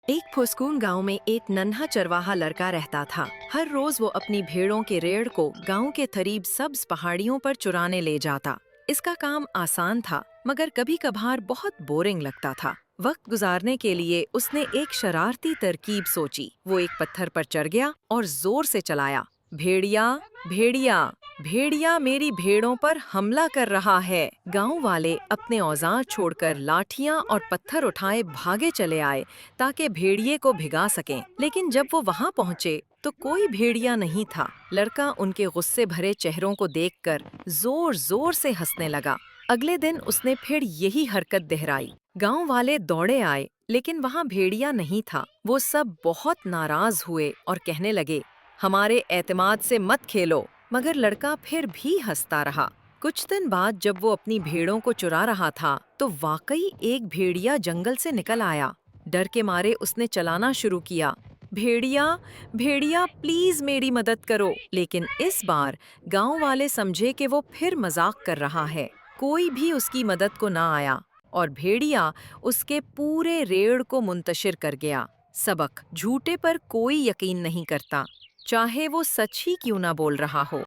एक फुसकून गांव में एक नन्हा चरवाहा लड़का रहता था। हर रोज वो अपनी भेड़ों के रेड़ को गांव के करीब सब्ज पहाड़ियों पर चुराने ले जाता। इसका काम आसान था, मगर कभी कभार बहुत बोरिंग लगता था। वक्त गुजारने के लिए उसने एक शरारती तरकीब सोची। वो एक पत्थर पर चढ़ गया और जोर से चलाया, भेड़िया भेड़िया भेड़िया मेरी भेड़ों पर हमला कर रहा है। गांव वाले अपने औजार छोड़कर लाठियां और पत्थर उठाए भागे चले आए ताकि भेड़िए को भिगा सकें। लेकिन जब वो वहां पहुंचे तो कोई भेड़िया नहीं था। लड़का उनके गुस्से भरे चेहरों को देखकर जोर जोर से हंसने लगा। अगले दिन उसने फिर यही हरकत दोहराई। गांव वाले दौड़े आए, लेकिन वहां भेड़िया नहीं था। वो सब बहुत नाराज हुए और कहने लगे, हमारे एतमाद से मत खेलो। मगर लड़का फिर भी हंसता रहा। कुछ दिन बाद जब वो अपनी भेड़ों को चुरा रहा था तो वाकई एक भेड़िया जंगल से निकल आया। डर के मारे उसने चलाना शुरू किया, भेड़िया भेड़िया प्लीज मेरी मदद करो। लेकिन इस बार गांव वाले समझे कि वो फिर मजाक कर रहा है। कोई भी उसकी मदद को ना आया और भेड़िया उसके पूरे रेड़ को मुंतशिर कर गया। सबक: झूठे पर कोई यकीन नहीं करता, चाहे वो सच ही क्यों ना बोल रहा हो।